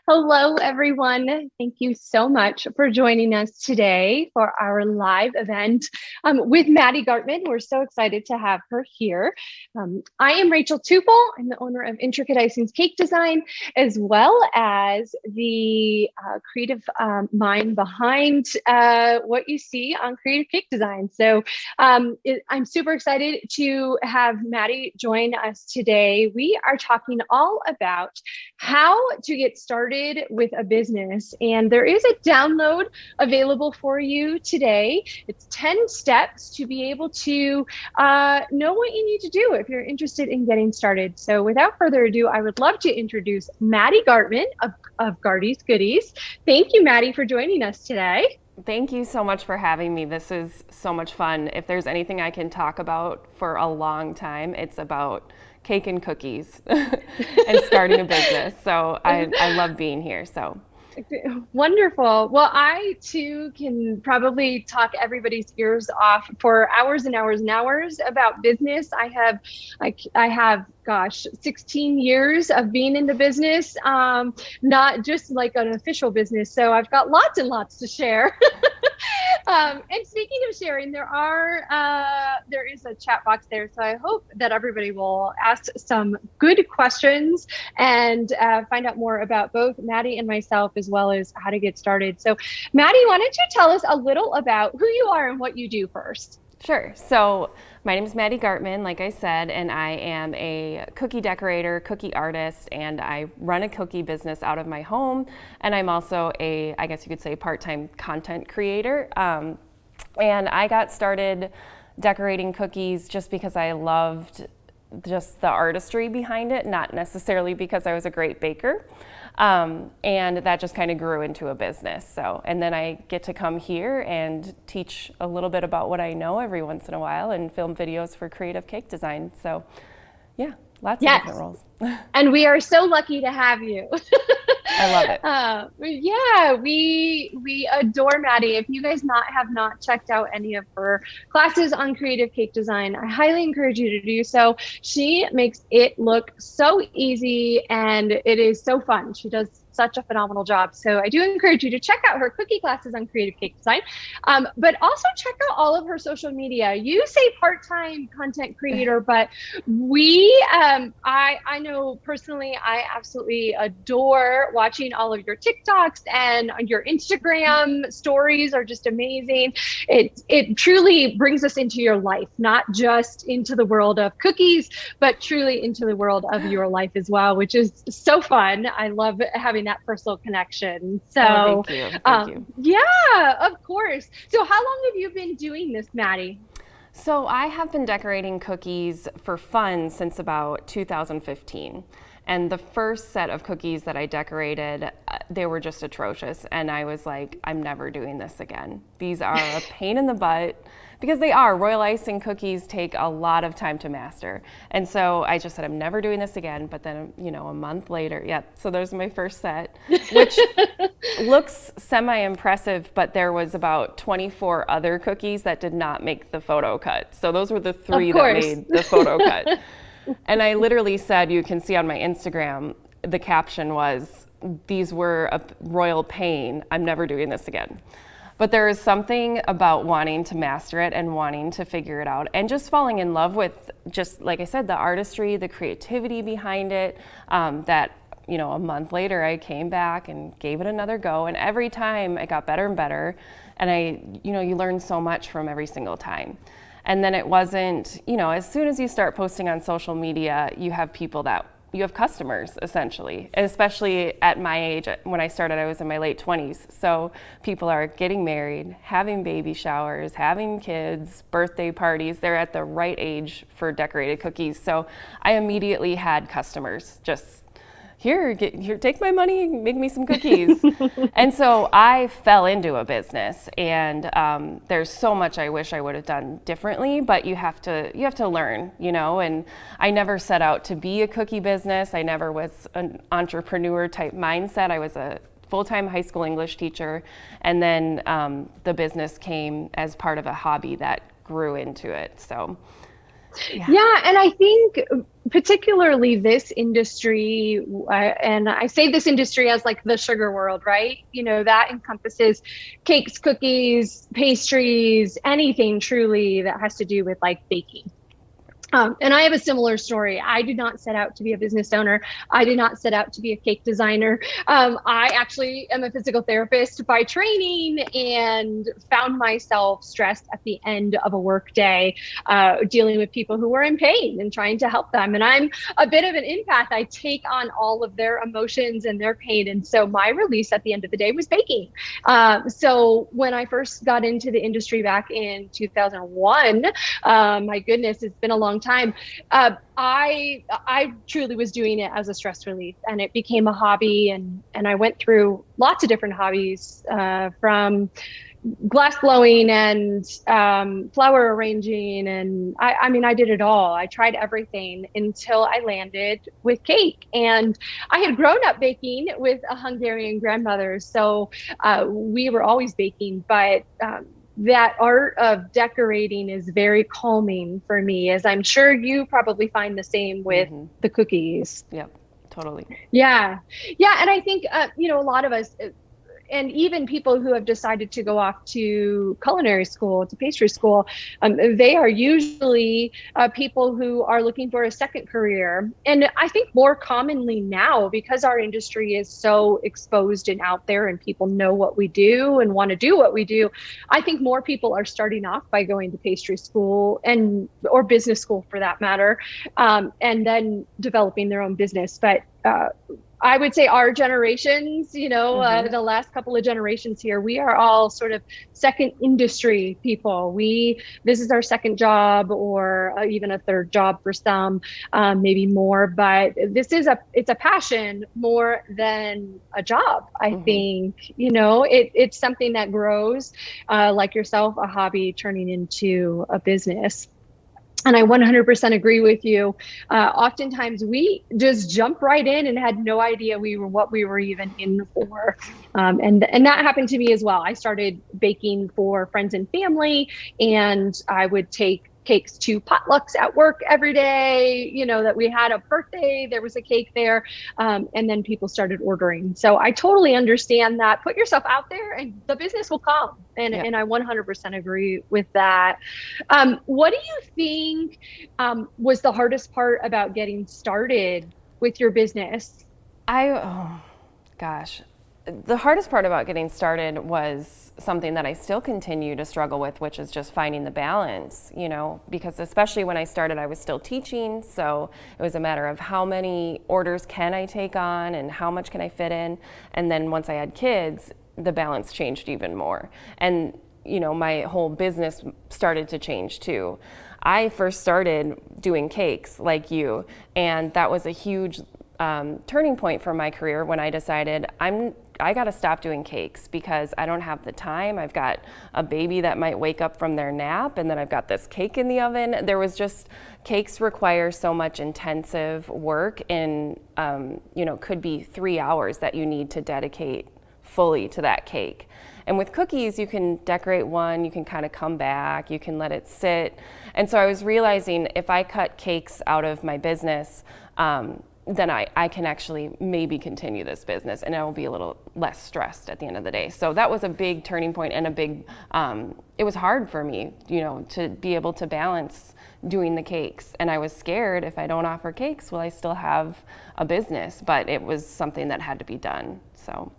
Hello, everyone. Thank you so much for joining us today for our live event with Maddie Gartmann. We're so excited to have her here. I am Rachael Teufel. I'm the owner of Intricate Icing's Cake Design, as well as the creative mind behind what you see on Creative Cake Design. So I'm super excited to have Maddie join us today. We are talking all about how to get started with a business. And there is a download available for you today. It's 10 steps to be able to know what you need to do if you're interested in getting started. So without further ado, I would love to introduce Maddie Gartmann of Gardy's Goodies. Thank you, Maddie, for joining us today. Thank you so much for having me. This is so much fun. If there's anything I can talk about for a long time, it's about cake and cookies and starting a business. So I love being here. So Wonderful. Well, I too can probably talk everybody's ears off for hours and hours and hours about business. I have, gosh, 16 years of being in the business, not just like an official business. So I've got lots and lots to share. And speaking of sharing, there is a chat box there. So I hope that everybody will ask some good questions and find out more about both Maddie and myself, as well as how to get started. So Maddie, why don't you tell us a little about who you are and what you do first? sure. So my name is Maddie Gartmann, like I said, and I am a cookie decorator, cookie artist, and I run a cookie business out of my home. And I'm also I guess you could say, part-time content creator. And I got started decorating cookies just because I loved just the artistry behind it, not necessarily because I was a great baker. And that just kind of grew into a business. So, and then I get to come here and teach a little bit about what I know every once in a while and film videos for creative cake design. So yeah, lots of different roles. And we are so lucky to have you. I love it. Yeah, we adore Maddie. If you guys have not checked out any of her classes on creative cake design, I highly encourage you to do so. She makes it look so easy and it is so fun. She does such a phenomenal job. So I do encourage you to check out her cookie classes on creative cake design, but also check out all of her social media. You say part-time content creator, but I know personally, I absolutely adore watching all of your TikToks, and your Instagram stories are just amazing. It truly brings us into your life, not just into the world of cookies, but truly into the world of your life as well, which is so fun. I love having that personal connection. So, thank you. Yeah, of course. So how long have you been doing this, Maddie? So I have been decorating cookies for fun since about 2015. And the first set of cookies that I decorated, they were just atrocious. And I was like, I'm never doing this again. These are a pain in the butt. Because they are. Royal icing cookies take a lot of time to master. And so I just said, I'm never doing this again. But then, a month later, so there's my first set, which looks semi-impressive, but there was about 24 other cookies that did not make the photo cut. So those were the three that made the photo cut. And I literally said, you can see on my Instagram, the caption was, these were a royal pain. I'm never doing this again. But there is something about wanting to master it and wanting to figure it out and just falling in love with, just like I said, the artistry, the creativity behind it, that, a month later I came back and gave it another go. And every time it got better and better. And you learn so much from every single time. And then it wasn't, as soon as you start posting on social media, you have customers, essentially, and especially at my age. When I started, I was in my late 20s. So people are getting married, having baby showers, having kids, birthday parties. They're at the right age for decorated cookies. So I immediately had customers just, here, take my money, make me some cookies. And so I fell into a business, and there's so much I wish I would have done differently, but you have to learn, and I never set out to be a cookie business. I never was an entrepreneur type mindset. I was a full-time high school English teacher, and then the business came as part of a hobby that grew into it. So Yeah. Yeah, and I think particularly this industry, and I say this industry as like the sugar world, right? That encompasses cakes, cookies, pastries, anything truly that has to do with like baking. And I have a similar story. I did not set out to be a business owner. I did not set out to be a cake designer. I actually am a physical therapist by training and found myself stressed at the end of a work day, dealing with people who were in pain and trying to help them. And I'm a bit of an empath. I take on all of their emotions and their pain. And so my release at the end of the day was baking. So when I first got into the industry back in 2001, my goodness, it's been a long time. I truly was doing it as a stress relief, and it became a hobby. And I went through lots of different hobbies, from glass blowing and flower arranging, and I mean, I did it all. I tried everything until I landed with cake. And I had grown up baking with a Hungarian grandmother, so we were always baking, but that art of decorating is very calming for me, as I'm sure you probably find the same with the cookies. Yep, totally. Yeah. Yeah. And I think, a lot of us, and even people who have decided to go off to culinary school, to pastry school, they are usually people who are looking for a second career. And I think more commonly now, because our industry is so exposed and out there and people know what we do and want to do what we do, I think more people are starting off by going to pastry school or business school for that matter, and then developing their own business. But I would say our generations, the last couple of generations here, we are all sort of second industry people. This is our second job, or even a third job for some, maybe more. But it's a passion more than a job. I think, it's something that grows, like yourself, a hobby turning into a business. And I 100% agree with you. Oftentimes we just jump right in and had no idea what we were even in for. And that happened to me as well. I started baking for friends and family, and I would take cakes to potlucks at work every day, that we had a birthday, there was a cake there. And then people started ordering. So I totally understand that. Put yourself out there and the business will come. And I 100% agree with that. What do you think was the hardest part about getting started with your business? Oh gosh. The hardest part about getting started was something that I still continue to struggle with, which is just finding the balance, because especially when I started, I was still teaching. So it was a matter of how many orders can I take on and how much can I fit in. And then once I had kids, the balance changed even more. And, my whole business started to change too. I first started doing cakes like you, and that was a huge turning point for my career when I decided I got to stop doing cakes because I don't have the time. I've got a baby that might wake up from their nap, and then I've got this cake in the oven. Cakes require so much intensive work, and could be 3 hours that you need to dedicate fully to that cake. And with cookies, you can decorate one, you can kind of come back, you can let it sit. And so I was realizing if I cut cakes out of my business, then I can actually maybe continue this business, and I will be a little less stressed at the end of the day. So that was a big turning point and it was hard for me, to be able to balance doing the cakes. And I was scared, if I don't offer cakes, will I still have a business? But it was something that had to be done, so.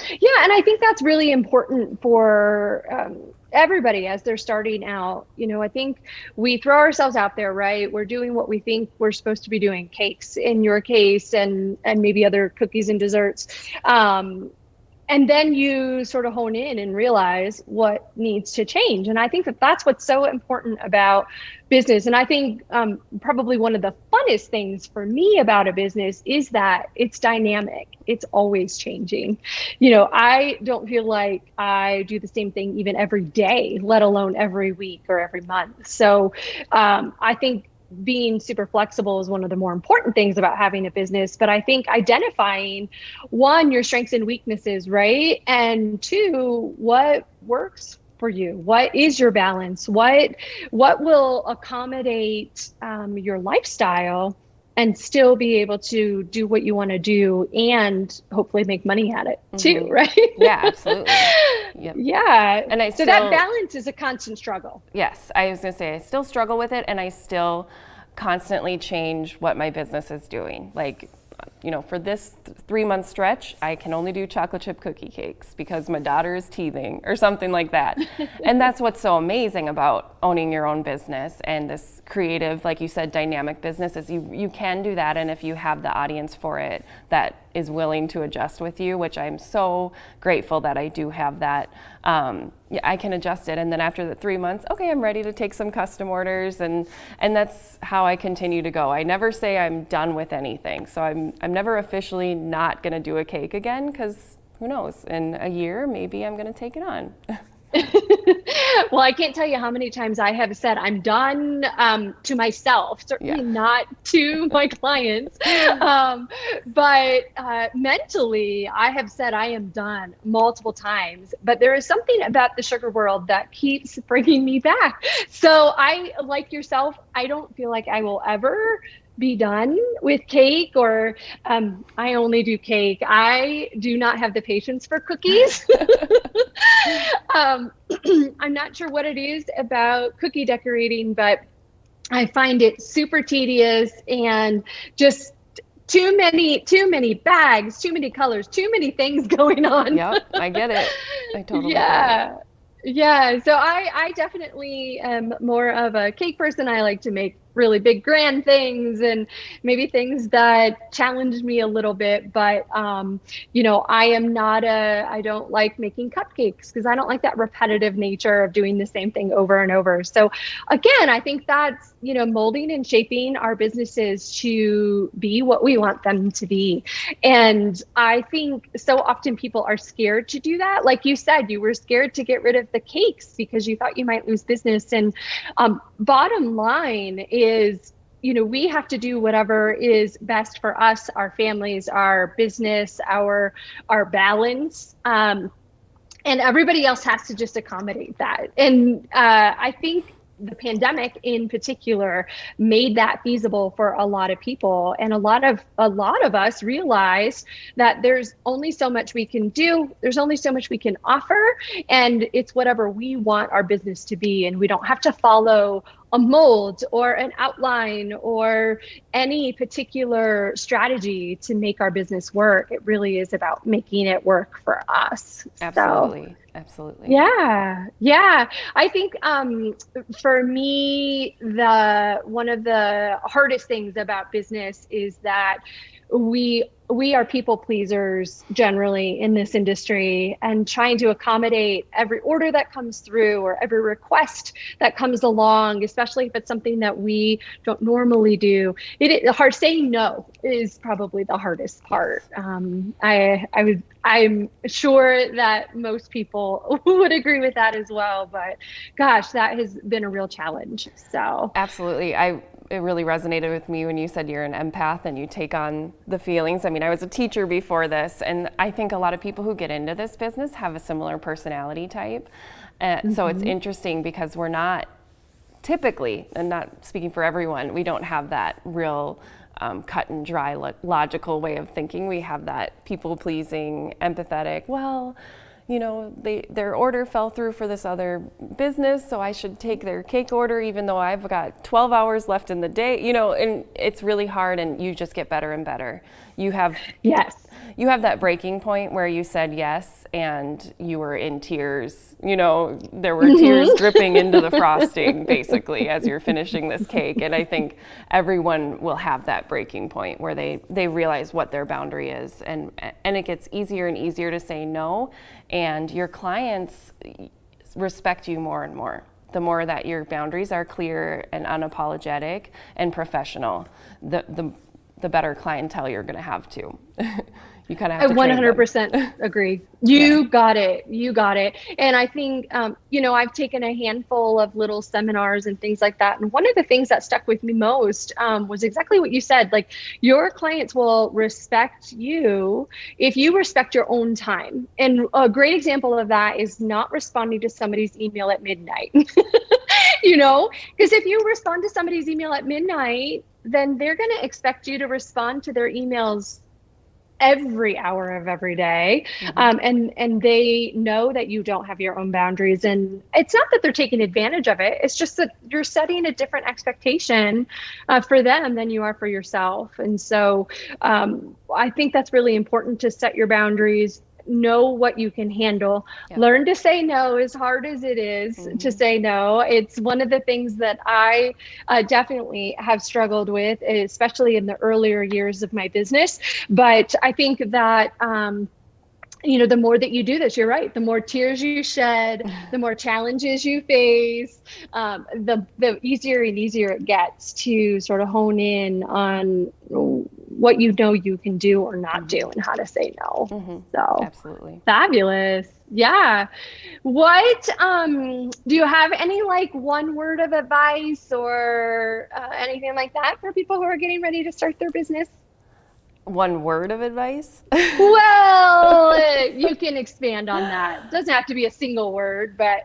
Yeah, and I think that's really important for everybody as they're starting out. I think we throw ourselves out there, right? We're doing what we think we're supposed to be doing, cakes in your case, and maybe other cookies and desserts. And then you sort of hone in and realize what needs to change. And I think that's what's so important about business. And I think probably one of the funnest things for me about a business is that it's dynamic. It's always changing. I don't feel like I do the same thing even every day, let alone every week or every month. So I think being super flexible is one of the more important things about having a business. But I think identifying, one, your strengths and weaknesses, right? And two, what works for you? What is your balance? What will accommodate your lifestyle and still be able to do what you want to do and hopefully make money at it too, right? Yeah, absolutely. Yep. Yeah. And So that balance is a constant struggle. Yes, I was going to say I still struggle with it, and I still constantly change what my business is doing. Like, for this 3-month stretch, I can only do chocolate chip cookie cakes because my daughter is teething or something like that. And that's what's so amazing about owning your own business and this creative, like you said, dynamic business is you can do that. And if you have the audience for it that is willing to adjust with you, which I'm so grateful that I do have that, I can adjust it. And then after the 3 months, okay, I'm ready to take some custom orders, and that's how I continue to go. I never say I'm done with anything. So I'm never officially not going to do a cake again, because who knows, in a year, maybe I'm going to take it on. Well, I can't tell you how many times I have said I'm done to myself, certainly not to my clients. But mentally, I have said I am done multiple times. But there is something about the sugar world that keeps bringing me back. So I, like yourself, I don't feel like I will ever be done with cake, or I only do cake. I do not have the patience for cookies. I'm not sure what it is about cookie decorating, but I find it super tedious and just too many bags, too many colors, too many things going on. Yep, I get it. I totally get it. Yeah. So I definitely am more of a cake person. I like to make really big, grand things, and maybe things that challenge me a little bit. But, I don't like making cupcakes because I don't like that repetitive nature of doing the same thing over and over. So again, I think that's, molding and shaping our businesses to be what we want them to be. And I think so often people are scared to do that. Like you said, you were scared to get rid of the cakes because you thought you might lose business. And bottom line is, we have to do whatever is best for us, our families, our business, our balance. And everybody else has to just accommodate that. And I think the pandemic in particular made that feasible for a lot of people. And a lot of us realized that there's only so much we can do. There's only so much we can offer. And it's whatever we want our business to be. And we don't have to follow a mold or an outline or any particular strategy to make our business work. It really is about making it work for us. Absolutely. Absolutely. Yeah. I think for me, one of the hardest things about business is that we are people pleasers generally in this industry, and trying to accommodate every order that comes through or every request that comes along, especially if it's something that we don't normally do. Hard saying no is probably the hardest part. I'm sure that most people would agree with that as well, but gosh, that has been a real challenge. So absolutely. It really resonated with me when you said you're an empath and you take on the feelings. I mean, I was a teacher before this, and I think a lot of people who get into this business have a similar personality type. So it's interesting because we're not typically, and not speaking for everyone, we don't have that real cut and dry logical way of thinking. We have that people pleasing, empathetic, their order fell through for this other business, so I should take their cake order even though I've got 12 hours left in the day, and it's really hard, and you just get better and better. You have that breaking point where you said yes and you were in tears. There were tears dripping into the frosting basically as you're finishing this cake. And I think everyone will have that breaking point where they realize what their boundary is, and it gets easier and easier to say no, and your clients respect you more and more. The more that your boundaries are clear and unapologetic and professional, the better clientele you're going to have too. You kind of I have to train them. 100% agree. Yeah. You got it. You got it. And I think, I've taken a handful of little seminars and things like that. And one of the things that stuck with me most was exactly what you said. Like, your clients will respect you if you respect your own time. And a great example of that is not responding to somebody's email at midnight. Because if you respond to somebody's email at midnight, then they're going to expect you to respond to their emails every hour of every day. And they know that you don't have your own boundaries, and it's not that they're taking advantage of it. It's just that you're setting a different expectation for them than you are for yourself. And so I think that's really important, to set your boundaries, know what you can handle. Yep. Learn to say no, as hard as it is to say no. It's one of the things that I definitely have struggled with, especially in the earlier years of my business. But I think that the more that you do this, you're right, the more tears you shed, the more challenges you face, the easier and easier it gets to sort of hone in on what you can do or not do, and how to say no. So Absolutely. fabulous. Yeah. What do you have any one word of advice or anything like that for people who are getting ready to start their business? One word of advice? Well, you can expand on that. It doesn't have to be a single word, but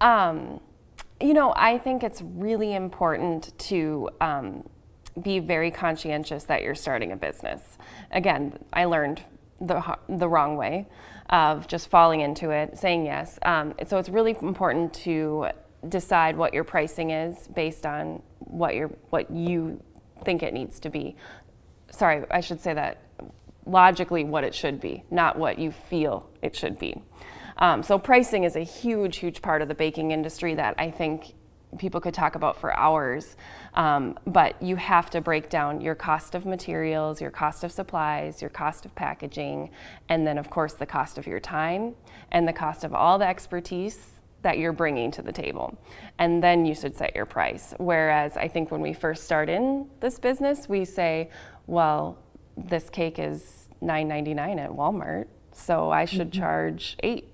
I think it's really important to be very conscientious that you're starting a business. Again, I learned the wrong way of just falling into it, saying yes. So it's really important to decide what your pricing is based on what you think it needs to be. Sorry, I should say that logically what it should be, not what you feel it should be. So pricing is a huge, huge part of the baking industry that I think people could talk about for hours. But you have to break down your cost of materials, your cost of supplies, your cost of packaging, and then of course the cost of your time and the cost of all the expertise that you're bringing to the table. And then you should set your price. Whereas I think when we first start in this business, we say, well, this cake is $9.99 at Walmart, so I should charge $8.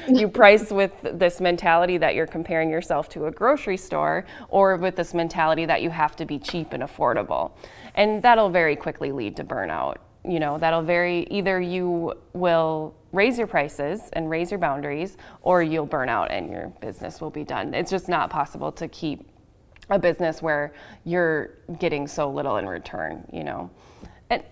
You price with this mentality that you're comparing yourself to a grocery store, or with this mentality that you have to be cheap and affordable. And that'll very quickly lead to burnout. Either you will raise your prices and raise your boundaries, or you'll burn out and your business will be done. It's just not possible to keep a business where you're getting so little in return, And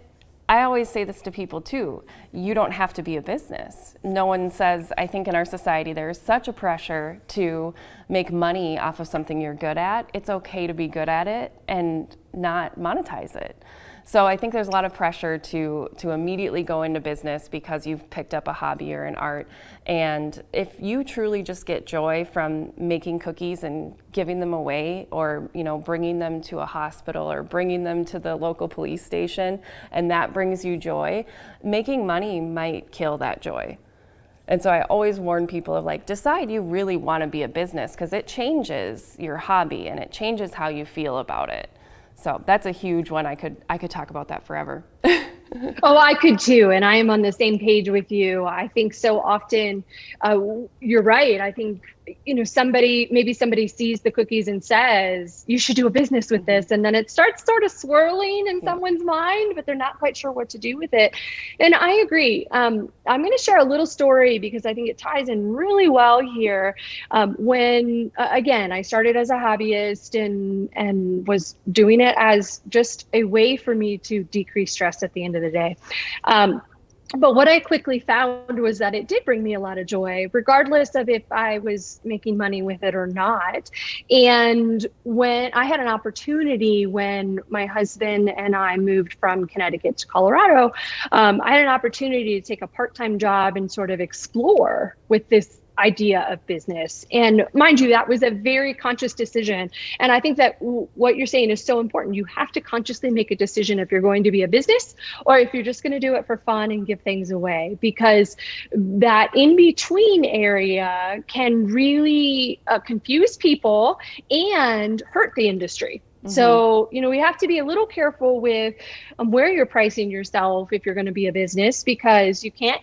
I always say this to people too, you don't have to be a business. No one says, I think in our society there's such a pressure to make money off of something you're good at. It's okay to be good at it and not monetize it. So I think there's a lot of pressure to immediately go into business because you've picked up a hobby or an art. And if you truly just get joy from making cookies and giving them away, or bringing them to a hospital or bringing them to the local police station, and that brings you joy, making money might kill that joy. And so I always warn people of decide you really want to be a business, because it changes your hobby and it changes how you feel about it. So that's a huge one. I could talk about that forever. Oh, I could too. And I am on the same page with you. I think so often, you're right. I think, somebody sees the cookies and says, you should do a business with this. And then it starts sort of swirling in someone's mind, but they're not quite sure what to do with it. And I agree. I'm going to share a little story because I think it ties in really well here. When, again, I started as a hobbyist and was doing it as just a way for me to decrease stress at the end of the day. But what I quickly found was that it did bring me a lot of joy, regardless of if I was making money with it or not. And when I had an opportunity, when my husband and I moved from Connecticut to Colorado, I had an opportunity to take a part-time job and sort of explore with this idea of business. And mind you, that was a very conscious decision. And I think that what you're saying is so important. You have to consciously make a decision if you're going to be a business or if you're just going to do it for fun and give things away, because that in between area can really confuse people and hurt the industry. So, we have to be a little careful with where you're pricing yourself if you're going to be a business, because you can't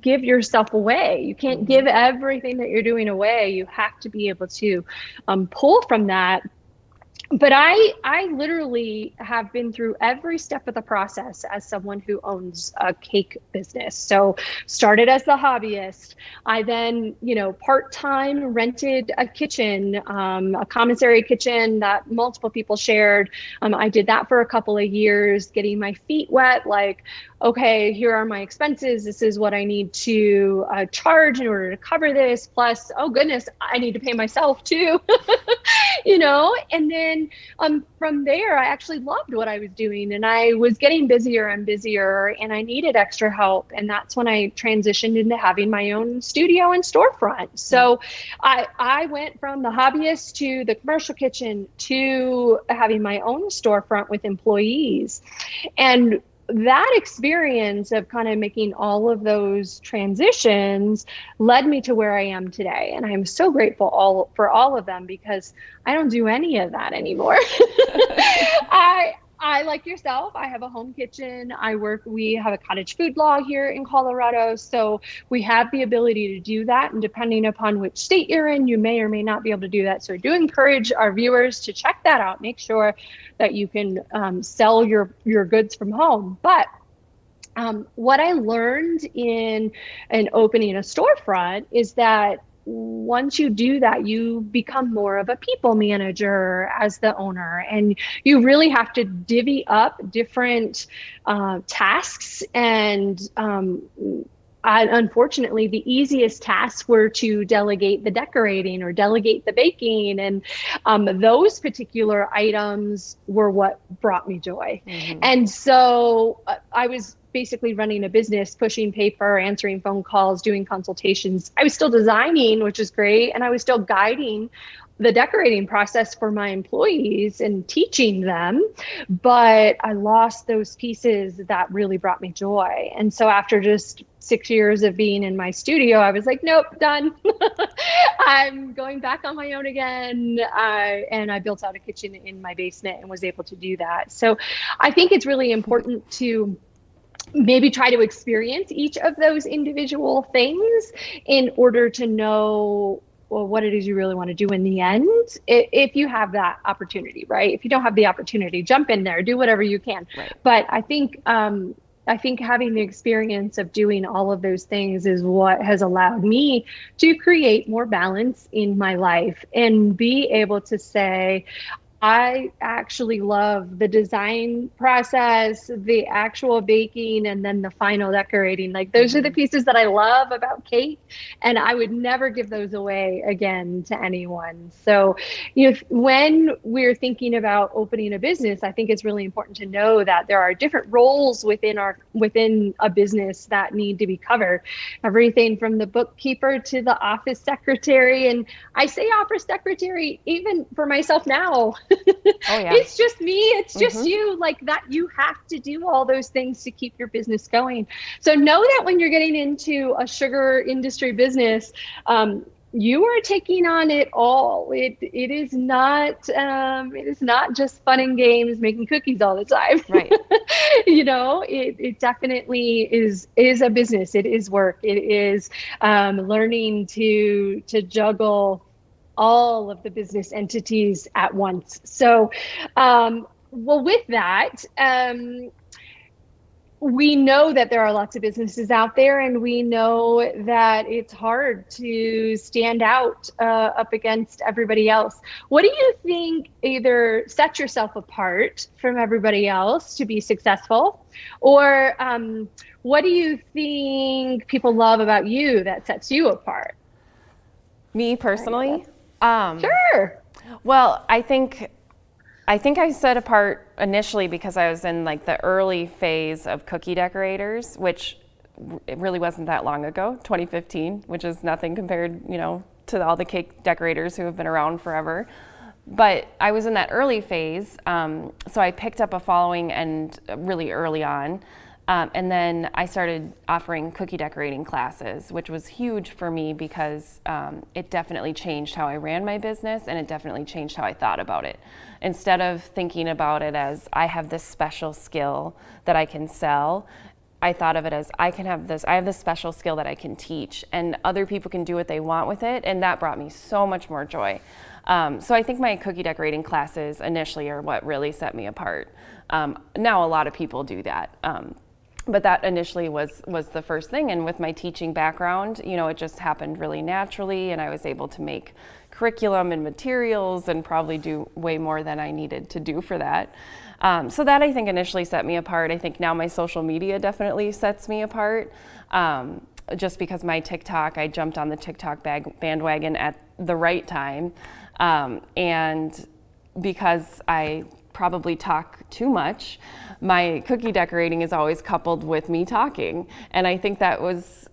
give yourself away. You can't give everything that you're doing away. You have to be able to pull from that. But I literally have been through every step of the process as someone who owns a cake business. So started as the hobbyist. I then, part-time rented a kitchen, a commissary kitchen that multiple people shared. I did that for a couple of years, getting my feet wet, like, okay, here are my expenses. This is what I need to charge in order to cover this. Plus, oh goodness, I need to pay myself too, and then from there, I actually loved what I was doing, and I was getting busier and busier, and I needed extra help. And that's when I transitioned into having my own studio and storefront. So I went from the hobbyist to the commercial kitchen to having my own storefront with employees. And that experience of kind of making all of those transitions led me to where I am today. And I'm so grateful for all of them, because I don't do any of that anymore. I, like yourself, I have a home kitchen. We have a cottage food law here in Colorado. So we have the ability to do that. And depending upon which state you're in, you may or may not be able to do that. So I do encourage our viewers to check that out. Make sure that you can sell your goods from home. But what I learned in opening a storefront is that once you do that, you become more of a people manager as the owner, and you really have to divvy up different tasks. And unfortunately, the easiest tasks were to delegate the decorating or delegate the baking. And those particular items were what brought me joy. And so I was basically running a business, pushing paper, answering phone calls, doing consultations. I was still designing, which is great. And I was still guiding the decorating process for my employees and teaching them. But I lost those pieces that really brought me joy. And so after just 6 years of being in my studio, I was like, nope, done. I'm going back on my own again. And I built out a kitchen in my basement and was able to do that. So I think it's really important to maybe try to experience each of those individual things in order to know what it is you really want to do in the end, if you have that opportunity, right? If you don't have the opportunity, jump in there, do whatever you can. Right. But I think having the experience of doing all of those things is what has allowed me to create more balance in my life and be able to say, I actually love the design process, the actual baking, and then the final decorating. Like those are the pieces that I love about cake, and I would never give those away again to anyone. So, when we're thinking about opening a business, I think it's really important to know that there are different roles within a business that need to be covered. Everything from the bookkeeper to the office secretary, and I say office secretary even for myself now. Oh, yeah. It's just me. It's just you, like that. You have to do all those things to keep your business going. So know that when you're getting into a sugar industry business, you are taking on it all. It is not just fun and games, making cookies all the time. Right. It definitely is a business. It is work. It is learning to juggle all of the business entities at once. So, with that, we know that there are lots of businesses out there, and we know that it's hard to stand out up against everybody else. What do you think either sets yourself apart from everybody else to be successful, or what do you think people love about you that sets you apart? Me personally? Sure. Well, I think I set apart initially because I was in like the early phase of cookie decorators, which it really wasn't that long ago, 2015, which is nothing compared, to all the cake decorators who have been around forever. But I was in that early phase, so I picked up a following and really early on. And then I started offering cookie decorating classes, which was huge for me because it definitely changed how I ran my business, and it definitely changed how I thought about it. Instead of thinking about it as I have this special skill that I can sell, I thought of it as I have this special skill that I can teach, and other people can do what they want with it, and that brought me so much more joy. So I think my cookie decorating classes initially are what really set me apart. Now a lot of people do that. But that initially was the first thing, and with my teaching background, it just happened really naturally, and I was able to make curriculum and materials and probably do way more than I needed to do for that. So that I think initially set me apart. I think now my social media definitely sets me apart. Just because my TikTok, I jumped on the TikTok bandwagon at the right time, and because I probably talk too much, my cookie decorating is always coupled with me talking. And I think that was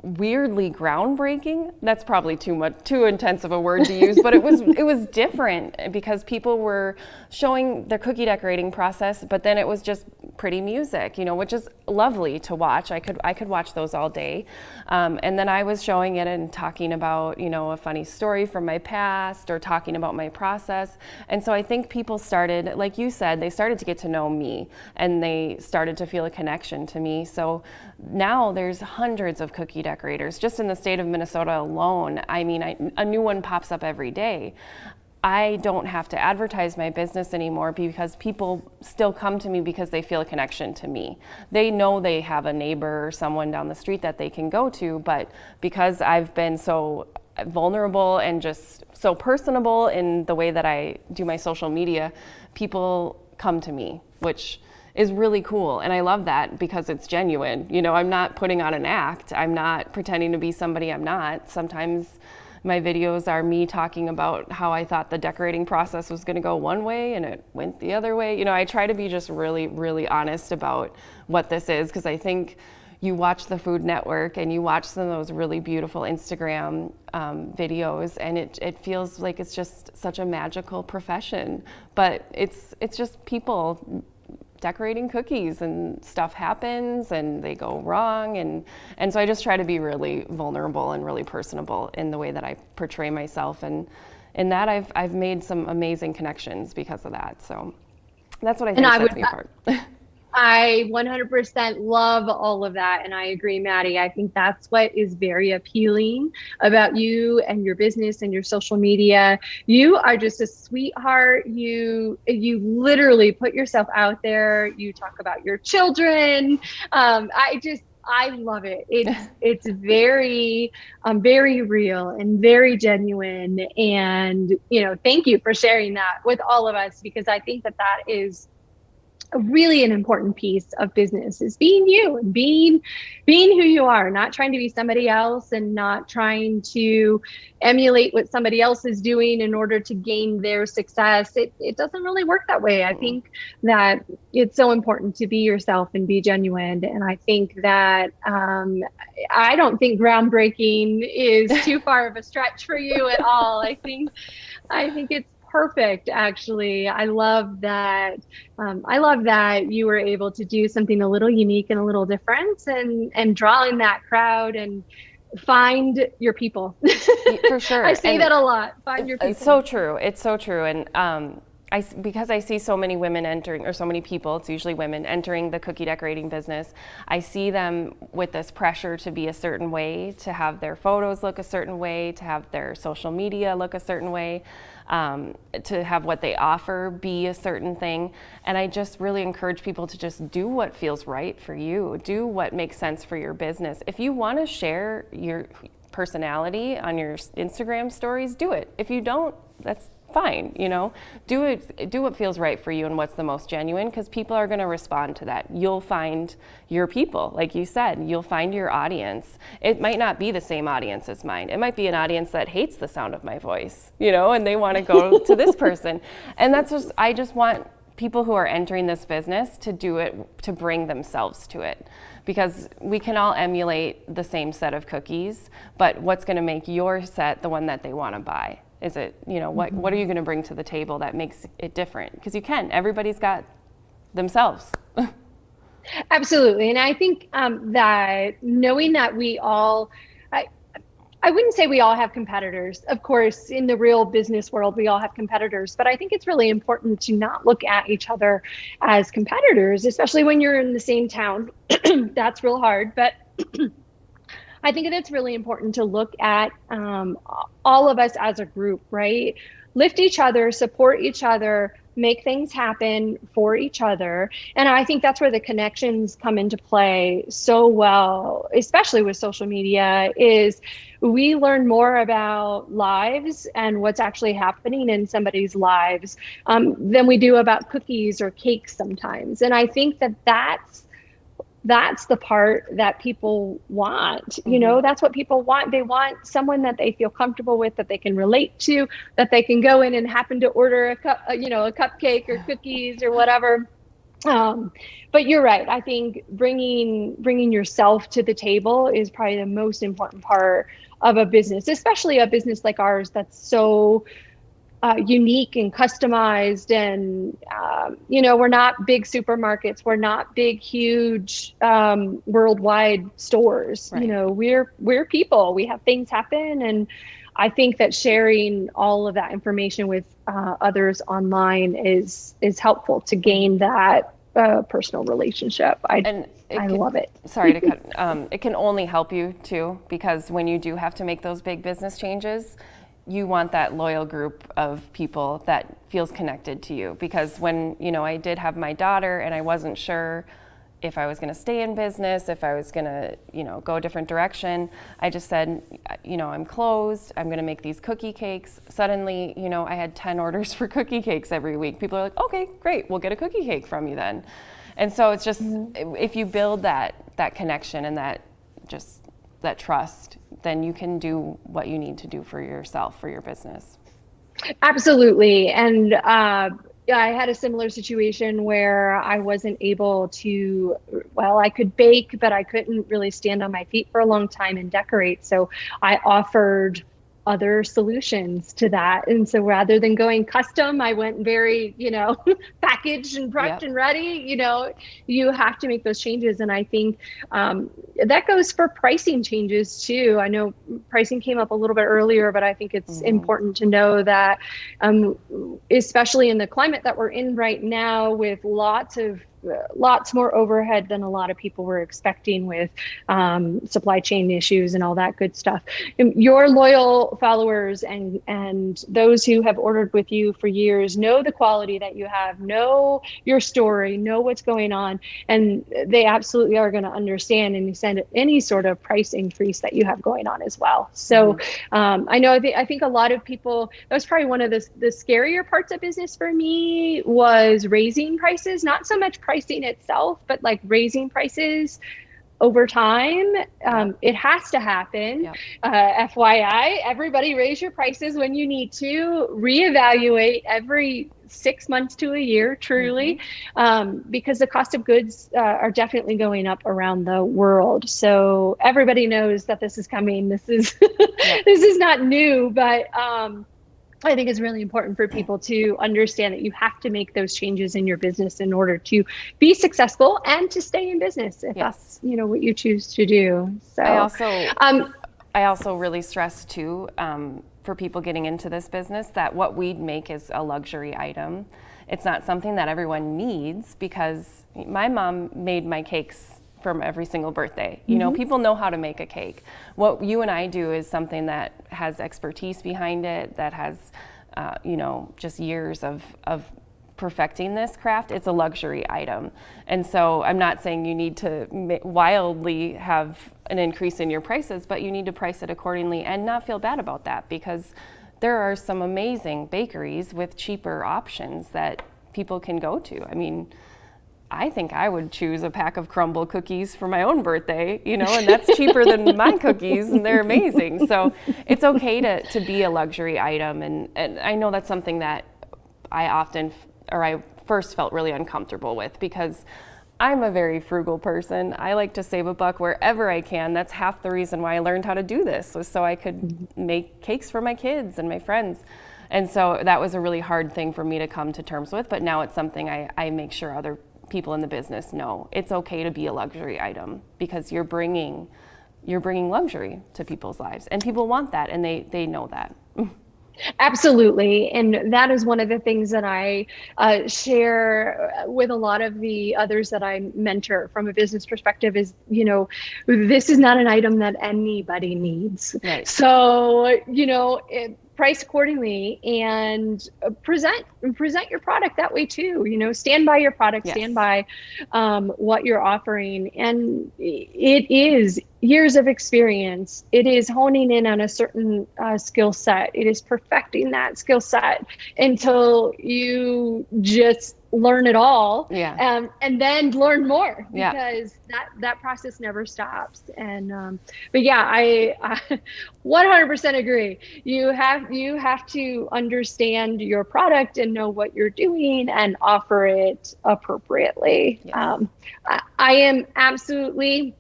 weirdly groundbreaking. That's probably too intense of a word to use, but it was different because people were showing their cookie decorating process, but then it was just pretty music, which is lovely to watch. I could watch those all day. And then I was showing it and talking about, a funny story from my past or talking about my process. And so I think people started, like you said, they started to get to know me and they started to feel a connection to me. So now there's hundreds of cookie decorators just in the state of Minnesota alone. I mean, a new one pops up every day. I don't have to advertise my business anymore because people still come to me because they feel a connection to me. They know they have a neighbor or someone down the street that they can go to, but because I've been so vulnerable and just so personable in the way that I do my social media, people come to me, which is really cool. And I love that because it's genuine. I'm not putting on an act. I'm not pretending to be somebody I'm not. Sometimes my videos are me talking about how I thought the decorating process was going to go one way and it went the other way. I try to be just really, really honest about what this is, because I think you watch the Food Network and you watch some of those really beautiful Instagram videos, and it feels like it's just such a magical profession. But it's just people decorating cookies, and stuff happens and they go wrong, and so I just try to be really vulnerable and really personable in the way that I portray myself, and in that I've made some amazing connections because of that. So that's what I think sets me apart. I 100% love all of that. And I agree, Maddie. I think that's what is very appealing about you and your business and your social media. You are just a sweetheart. You literally put yourself out there. You talk about your children. I love it. It's very, very real and very genuine. And, thank you for sharing that with all of us, because I think that is really an important piece of business, is being you and being who you are, not trying to be somebody else and not trying to emulate what somebody else is doing in order to gain their success. It doesn't really work that way. I think that it's so important to be yourself and be genuine. And I think that I don't think groundbreaking is too far of a stretch for you at all. I think it's perfect, actually. I love that. I love that you were able to do something a little unique and a little different, and draw in that crowd and find your people. For sure. I say that a lot. Find your people. It's so true. It's so true. And because I see so many women entering, or so many people, it's usually women entering the cookie decorating business, I see them with this pressure to be a certain way, to have their photos look a certain way, to have their social media look a certain way, to have what they offer be a certain thing. And I just really encourage people to just do what feels right for you. Do what makes sense for your business. If you want to share your personality on your Instagram stories, do it. If you don't, that's fine. Do what feels right for you and what's the most genuine, because people are going to respond to that. You'll find your people, like you said. You'll find your audience. It might not be the same audience as mine. It might be an audience that hates the sound of my voice, and they want to go to this person. And I just want people who are entering this business to do it, to bring themselves to it. Because we can all emulate the same set of cookies, but what's going to make your set the one that they want to buy? Is it, what are you going to bring to the table that makes it different? Because everybody's got themselves. Absolutely. And I think that knowing that we all, I wouldn't say we all have competitors. Of course, in the real business world, we all have competitors, but I think it's really important to not look at each other as competitors, especially when you're in the same town. That's real hard, but I think that it's really important to look at all of us as a group, right? Lift each other, support each other, make things happen for each other. And I think that's where the connections come into play so well, especially with social media, is we learn more about lives and what's actually happening in somebody's lives than we do about cookies or cakes sometimes. And I think that that's the part that people want. That's what people want. They want someone that they feel comfortable with, that they can relate to, that they can go in and happen to order a cupcake or cookies or whatever. But you're right. I think bringing yourself to the table is probably the most important part of a business, especially a business like ours that's so unique and customized, and we're not big supermarkets, we're not big huge worldwide stores. Right. We're people, we have things happen, and I think that sharing all of that information with others online is helpful to gain that personal relationship. I love it. Sorry to cut. It can only help you too, because when you do have to make those big business changes, you want that loyal group of people that feels connected to you. Because when, I did have my daughter and I wasn't sure if I was going to stay in business, if I was going to, go a different direction, I just said, I'm closed. I'm going to make these cookie cakes. Suddenly, I had 10 orders for cookie cakes every week. People are like, okay, great. We'll get a cookie cake from you then. And so it's just, if you build that connection and that trust, then you can do what you need to do for yourself, for your business. Absolutely. And I had a similar situation where I wasn't able to, I could bake, but I couldn't really stand on my feet for a long time and decorate. So I offered other solutions to that. And so rather than going custom, I went very, packaged and prepped and ready. You have to make those changes. And I think that goes for pricing changes too. I know pricing came up a little bit earlier, but I think it's important to know that, especially in the climate that we're in right now, with lots more overhead than a lot of people were expecting, with supply chain issues and all that good stuff. Your loyal followers and those who have ordered with you for years know the quality that you have, know your story, know what's going on, and they absolutely are going to understand and send any sort of price increase that you have going on as well. So I think a lot of people, that was probably one of the scarier parts of business for me, was raising prices. Not so much pricing itself, but like raising prices over time. It has to happen. FYI, everybody raise your prices when you need to. Reevaluate every 6 months to a year, truly, because the cost of goods are definitely going up around the world. So everybody knows that this is coming. This is this is not new, but I think it's really important for people to understand that you have to make those changes in your business in order to be successful and to stay in business, if that's what you choose to do. So I also really stress too, for people getting into this business, that what we make is a luxury item. It's not something that everyone needs, because my mom made my cakes from every single birthday. People know how to make a cake. What you and I do is something that has expertise behind it, that has, just years of perfecting this craft. It's a luxury item. And so I'm not saying you need to wildly have an increase in your prices, but you need to price it accordingly and not feel bad about that, because there are some amazing bakeries with cheaper options that people can go to. I mean, I think I would choose a pack of crumble cookies for my own birthday, and that's cheaper than my cookies, and they're amazing. So it's okay to be a luxury item. And I know that's something that I often I first felt really uncomfortable with, because I'm a very frugal person. I like to save a buck wherever I can. That's half the reason why I learned how to do this, was so I could make cakes for my kids and my friends. And so that was a really hard thing for me to come to terms with, but now it's something I make sure other people in the business know. It's okay to be a luxury item, because you're bringing luxury to people's lives, and people want that, and they know that. Absolutely. And that is one of the things that I share with a lot of the others that I mentor from a business perspective is, this is not an item that anybody needs. Right. So, price accordingly, and present your product that way too. Stand by your product, yes. Stand by what you're offering. And it is years of experience. It is honing in on a certain skill set. It is perfecting that skill set until you just learn it all, yeah. And then learn more, because yeah. that process never stops. And but yeah, I 100% agree. You have to understand your product and know what you're doing and offer it appropriately. Yes. I am absolutely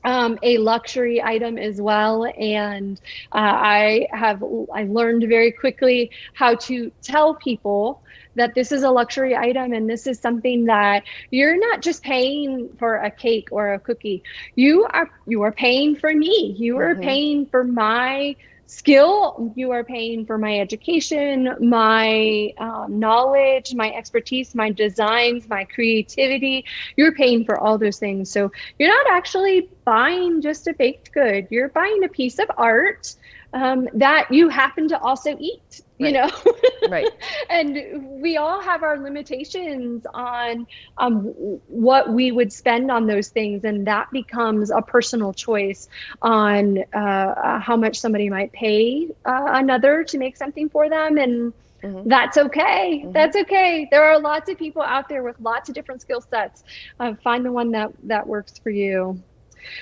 a luxury item as well. And I learned very quickly how to tell people that this is a luxury item, and this is something that you're not just paying for a cake or a cookie. You are paying for me. You are paying for my skill. You are paying for my education, my knowledge, my expertise, my designs, my creativity. You're paying for all those things. So you're not actually buying just a baked good. You're buying a piece of art that you happen to also eat. Right. Right. And we all have our limitations on what we would spend on those things. And that becomes a personal choice on how much somebody might pay another to make something for them. And that's okay. That's okay. There are lots of people out there with lots of different skill sets. Find the one that works for you.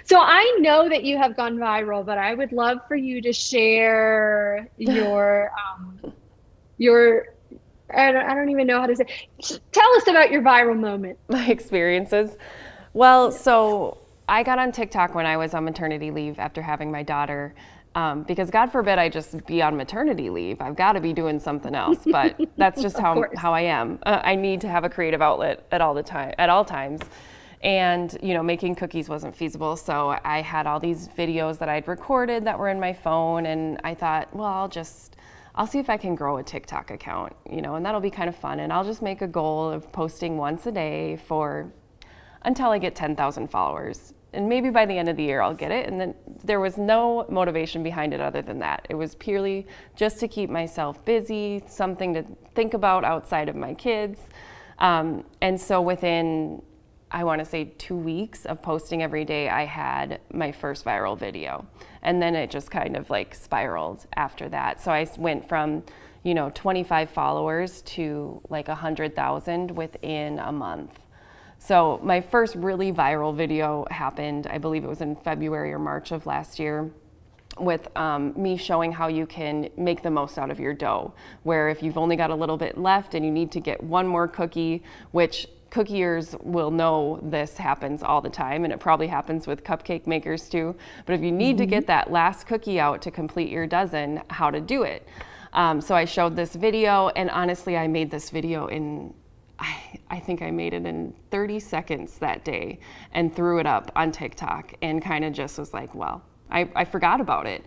So I know that you have gone viral, but I would love for you to share your I don't even know how to say. Tell us about your viral moment. My experiences. Well, so I got on TikTok when I was on maternity leave after having my daughter, because God forbid I just be on maternity leave. I've got to be doing something else, but that's just how I am. I need to have a creative outlet at all times. And, making cookies wasn't feasible. So I had all these videos that I'd recorded that were in my phone. And I thought, well, I'll see if I can grow a TikTok account, and that'll be kind of fun. And I'll just make a goal of posting once a day until I get 10,000 followers. And maybe by the end of the year, I'll get it. And then there was no motivation behind it other than that. It was purely just to keep myself busy, something to think about outside of my kids. And so within, I want to say 2 weeks of posting every day, I had my first viral video. And then it just kind of spiraled after that. So I went from, 25 followers to 100,000 within a month. So my first really viral video happened, I believe it was in February or March of last year, with me showing how you can make the most out of your dough, where if you've only got a little bit left and you need to get one more cookie, which cookiers will know this happens all the time, and it probably happens with cupcake makers too. But if you need to get that last cookie out to complete your dozen, how to do it. So I showed this video, and honestly, I made this video I think I made it in 30 seconds that day and threw it up on TikTok, and kind of just was like, well, I forgot about it.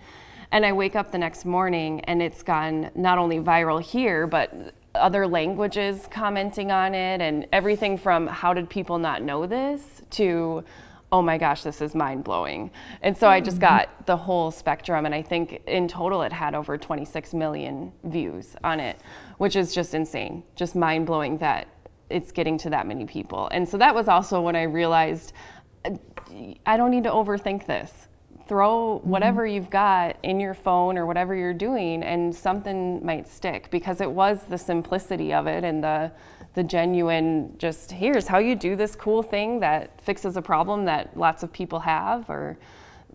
And I wake up the next morning and it's gone not only viral here, but other languages commenting on it, and everything from how did people not know this to, oh my gosh, this is mind blowing. And so I just got the whole spectrum, and I think in total it had over 26 million views on it, which is just insane, just mind blowing that it's getting to that many people. And so that was also when I realized I don't need to overthink this. Throw whatever you've got in your phone or whatever you're doing, and something might stick, because it was the simplicity of it and the genuine, just here's how you do this cool thing that fixes a problem that lots of people have, or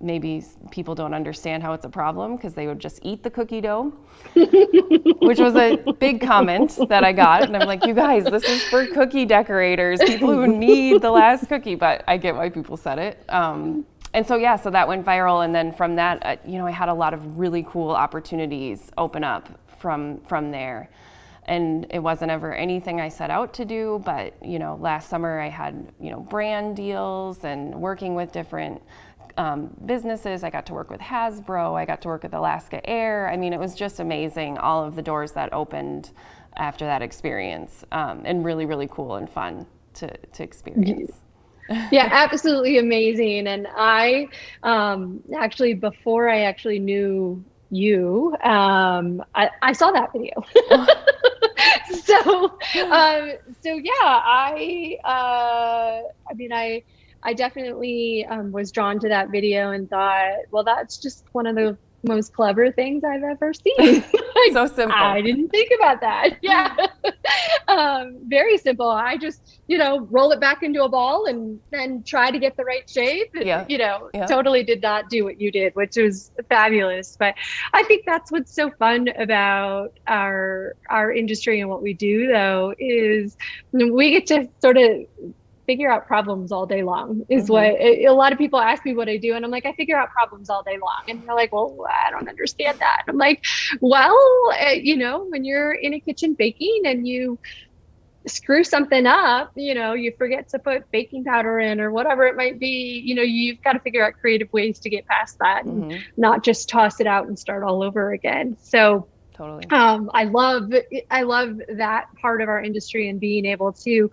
maybe people don't understand how it's a problem because they would just eat the cookie dough, which was a big comment that I got. And I'm like, you guys, this is for cookie decorators, people who need the last cookie, but I get why people said it. And so, yeah, so that went viral. And then from that, I had a lot of really cool opportunities open up from there. And it wasn't ever anything I set out to do, but, last summer I had, brand deals and working with different businesses. I got to work with Hasbro. I got to work with Alaska Air. I mean, it was just amazing, all of the doors that opened after that experience, and really, really cool and fun to experience. Yeah, absolutely amazing. And I actually, before I actually knew you, I saw that video. So yeah, I definitely was drawn to that video and thought, well, that's just one of the most clever things I've ever seen. So simple. I didn't think about that. Yeah. Very simple. I just, roll it back into a ball and then try to get the right shape. And, totally did not do what you did, which was fabulous. But I think that's what's so fun about our industry and what we do, though, is we get to sort of figure out problems all day long is what a lot of people ask me what I do. And I'm like, I figure out problems all day long. And they're like, well, I don't understand that. And I'm like, well, when you're in a kitchen baking and you screw something up, you forget to put baking powder in or whatever it might be, you've got to figure out creative ways to get past that and not just toss it out and start all over again. So totally. I love that part of our industry and being able to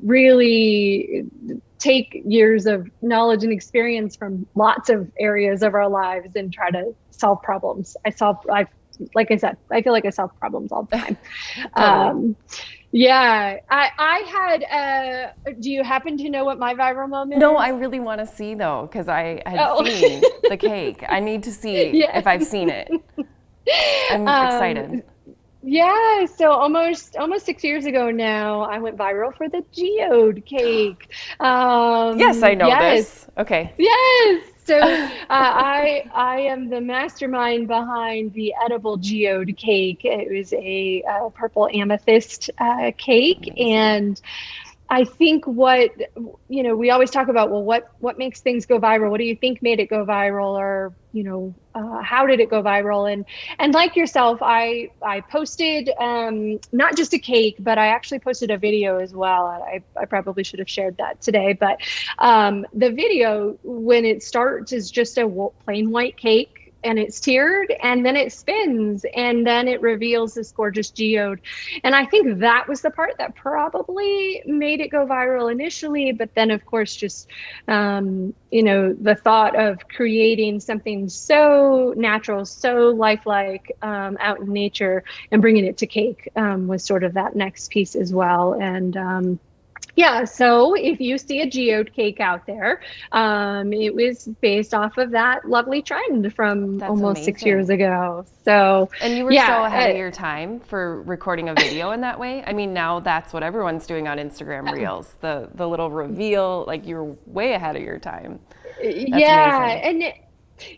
really take years of knowledge and experience from lots of areas of our lives and try to solve problems. Like I said, I feel like I solve problems all the time. Totally. Yeah, I had, do you happen to know what my viral moment is? No, I really want to see though, because I had seen the cake. I need to see if I've seen it. I'm excited. Yeah, so almost 6 years ago now, I went viral for the geode cake. Yes, I know this. Okay. Yes. So I am the mastermind behind the edible geode cake. It was a purple amethyst cake. Amazing. And I think we always talk about, well, what makes things go viral? What do you think made it go viral? Or, how did it go viral? And like yourself, I posted not just a cake, but I actually posted a video as well. I probably should have shared that today, but the video, when it starts, is just a plain white cake. And it's tiered, and then it spins, and then it reveals this gorgeous geode. And I think that was the part that probably made it go viral initially. But then, of course, just, the thought of creating something so natural, so lifelike out in nature and bringing it to cake was sort of that next piece as well. And yeah, so if you see a geode cake out there, it was based off of that lovely trend from almost amazing. 6 years ago. So, and you were so ahead of your time for recording a video in that way. I mean, now that's what everyone's doing on Instagram Reels, the little reveal, like you're way ahead of your time. That's amazing. And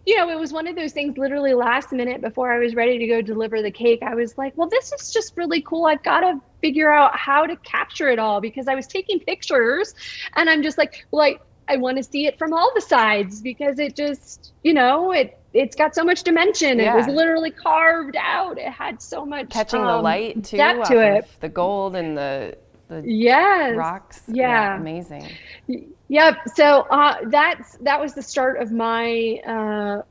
it was one of those things literally last minute before I was ready to go deliver the cake. I was like, well, this is just really cool. I've got to figure out how to capture it all, because I was taking pictures and I'm just like, well, I want to see it from all the sides, because it just, it's got so much dimension. Yeah. It was literally carved out. It had so much catching the light too, depth to it. The gold and the yes. rocks. Yeah. Amazing. Yep. So that was the start of my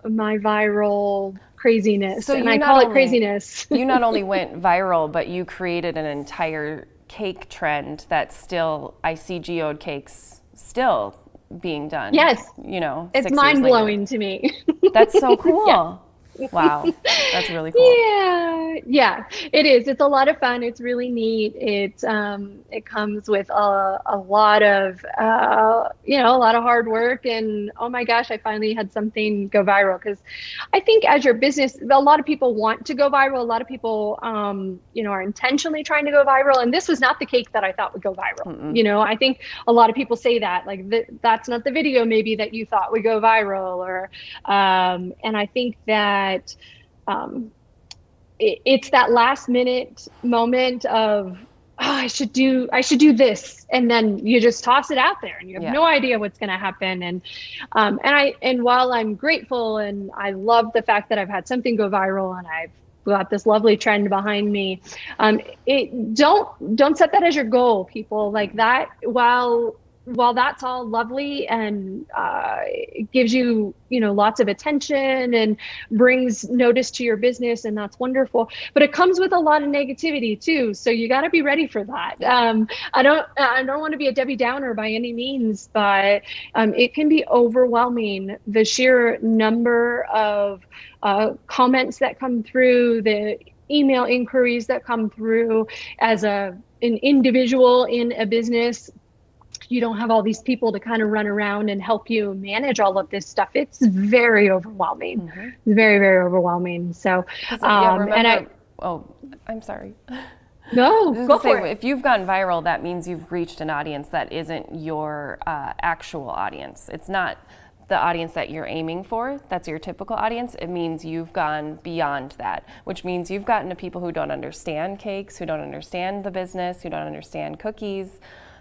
my viral craziness. So and I call it craziness. You not only went viral, but you created an entire cake trend that still, I see geode cakes still being done. Yes. It's 6 mind blowing to me. That's so cool. Wow, that's really cool. Yeah, it is. It's a lot of fun. It's really neat. It comes with a lot of a lot of hard work. And oh my gosh, I finally had something go viral, because I think as your business, a lot of people want to go viral. A lot of people are intentionally trying to go viral. And this was not the cake that I thought would go viral. Mm-mm. I think a lot of people say that, like, that's not the video maybe that you thought would go viral, or and I think that it's that last minute moment of, oh, I should do this, and then you just toss it out there and you have no idea what's going to happen. And while I'm grateful and I love the fact that I've had something go viral and I've got this lovely trend behind me, don't set that as your goal, people. Like that, while that's all lovely and it gives you lots of attention and brings notice to your business, and that's wonderful, but it comes with a lot of negativity too, so you got to be ready for that. I don't want to be a Debbie Downer by any means, but it can be overwhelming, the sheer number of comments that come through, the email inquiries that come through. As an individual in a business, you don't have all these people to kind of run around and help you manage all of this stuff. It's very overwhelming, very, very overwhelming. So, I'm sorry. No, go for it. If you've gone viral, that means you've reached an audience that isn't your actual audience. It's not the audience that you're aiming for. That's your typical audience. It means you've gone beyond that, which means you've gotten to people who don't understand cakes, who don't understand the business, who don't understand cookies,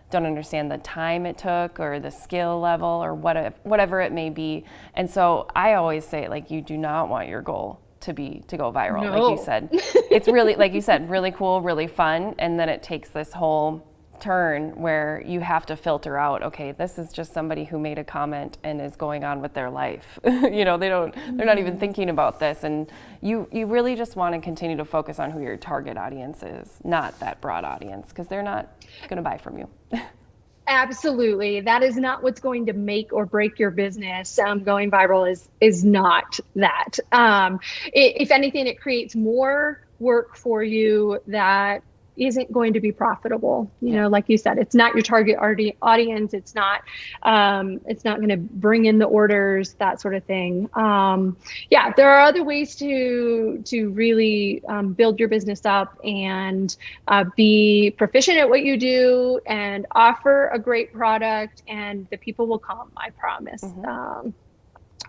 don't understand the time it took or the skill level or whatever it may be. And so I always say, like, you do not want your goal to go viral. No. Like you said, it's really, like you said, really cool, really fun. And then it takes this whole turn where you have to filter out, okay, this is just somebody who made a comment and is going on with their life. They're not even thinking about this. And you really just want to continue to focus on who your target audience is, not that broad audience, because they're not going to buy from you. Absolutely. That is not what's going to make or break your business. Going viral is not that. If anything, it creates more work for you that isn't going to be profitable. Like you said, it's not your target audience. It's not going to bring in the orders, that sort of thing. There are other ways to really build your business up and be proficient at what you do and offer a great product, and the people will come, I promise.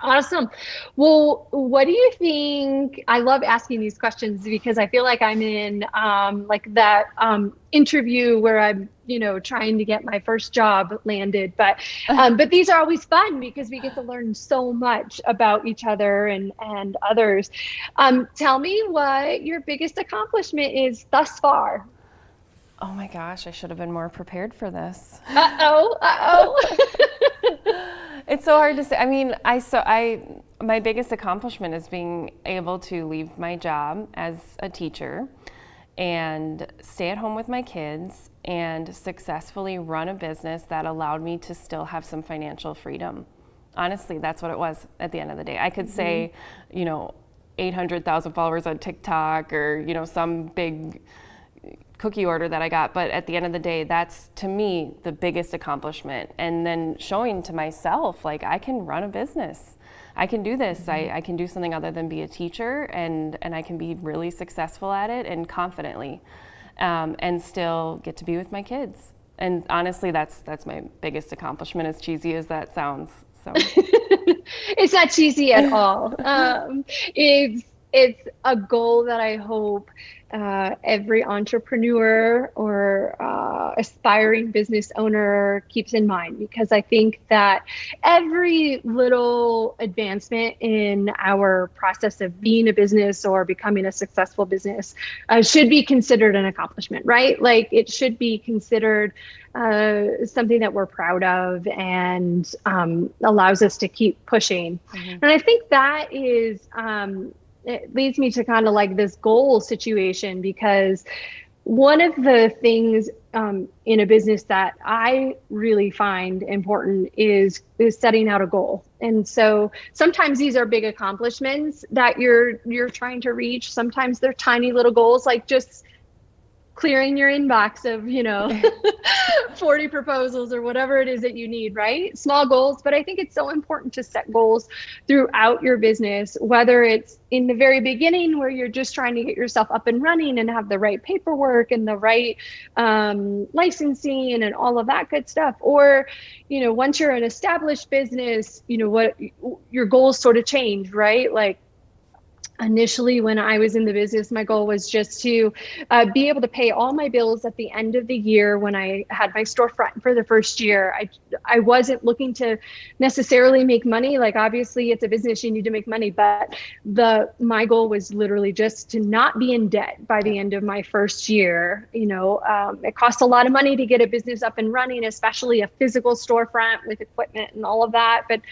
Awesome. Well, what do you think? I love asking these questions because I feel like I'm in like that interview where I'm, trying to get my first job landed. But these are always fun because we get to learn so much about each other and others. Tell me what your biggest accomplishment is thus far. Oh my gosh, I should have been more prepared for this. Uh-oh. It's so hard to say. I mean, my biggest accomplishment is being able to leave my job as a teacher and stay at home with my kids and successfully run a business that allowed me to still have some financial freedom. Honestly, that's what it was at the end of the day. I could say, 800,000 followers on TikTok or, some big cookie order that I got, but at the end of the day, that's, to me, the biggest accomplishment. And then showing to myself, like, I can run a business. I can do this. I can do something other than be a teacher, and I can be really successful at it and confidently, and still get to be with my kids. And honestly, that's my biggest accomplishment, as cheesy as that sounds. So it's not cheesy at all. It's a goal that I hope every entrepreneur or aspiring business owner keeps in mind, because I think that every little advancement in our process of being a business or becoming a successful business should be considered an accomplishment, right? Like, it should be considered something that we're proud of and allows us to keep pushing. And I think that is it leads me to kind of like this goal situation, because One of the things in a business that I really find important is setting out a goal. And so sometimes these are big accomplishments that you're trying to reach. Sometimes they're tiny little goals, like just clearing your inbox of 40 proposals or whatever it is that you need, right? Small goals. But I think it's so important to set goals throughout your business, whether it's in the very beginning where you're just trying to get yourself up and running and have the right paperwork and the right licensing and all of that good stuff, or once you're an established business, what your goals sort of change, right? Like, initially, when I was in the business, my goal was just to be able to pay all my bills at the end of the year when I had my storefront for the first year. I wasn't looking to necessarily make money. Like, obviously, it's a business, you need to make money, but my goal was literally just to not be in debt by the end of my first year. It costs a lot of money to get a business up and running, especially a physical storefront with equipment and all of that. But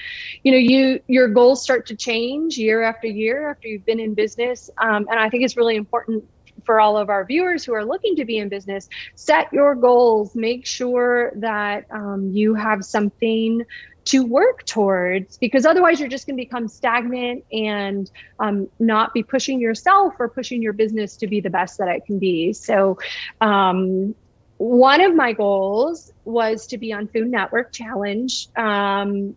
your goals start to change year after year after you've been in business. And I think it's really important for all of our viewers who are looking to be in business, set your goals, make sure that you have something to work towards, because otherwise you're just going to become stagnant and not be pushing yourself or pushing your business to be the best that it can be. So one of my goals was to be on Food Network Challenge,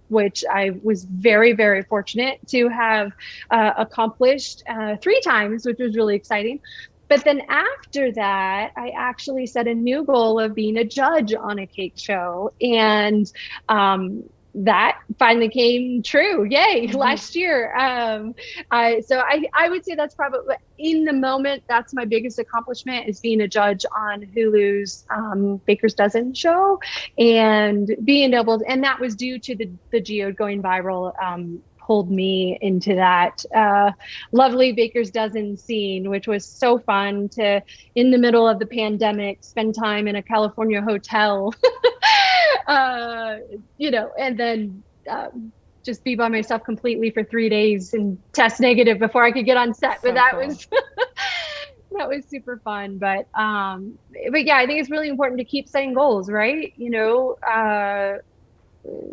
which I was very, very fortunate to have accomplished 3 times, which was really exciting. But then after that, I actually set a new goal of being a judge on a cake show. And that finally came true. Yay, last year. I would say that's probably, in the moment, that's my biggest accomplishment, is being a judge on Hulu's Baker's Dozen show, and being able to, and that was due to the geode going viral, pulled me into that lovely Baker's Dozen scene, which was so fun to, in the middle of the pandemic, spend time in a California hotel, and then just be by myself completely for 3 days and test negative before I could get on set. But that was that was super fun. But yeah, I think it's really important to keep setting goals, right? The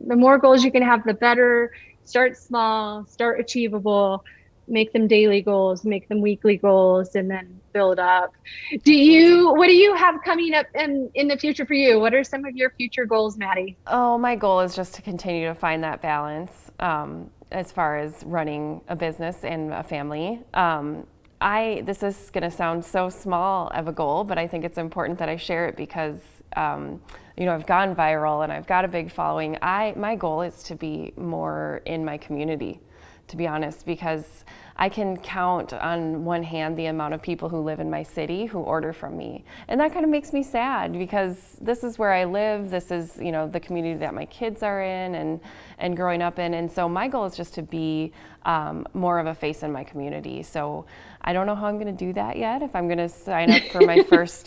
more goals you can have, the better. Start small, start achievable, make them daily goals, make them weekly goals, and then build up. What do you have coming up in the future for you? What are some of your future goals, Maddie? Oh, my goal is just to continue to find that balance as far as running a business and a family. This is going to sound so small of a goal, but I think it's important that I share it because I've gone viral and I've got a big following. My goal is to be more in my community, to be honest, because I can count on one hand the amount of people who live in my city who order from me. And that kind of makes me sad, because this is where I live. This is, the community that my kids are in and growing up in. And so my goal is just to be more of a face in my community. So I don't know how I'm going to do that yet, if I'm going to sign up for my first,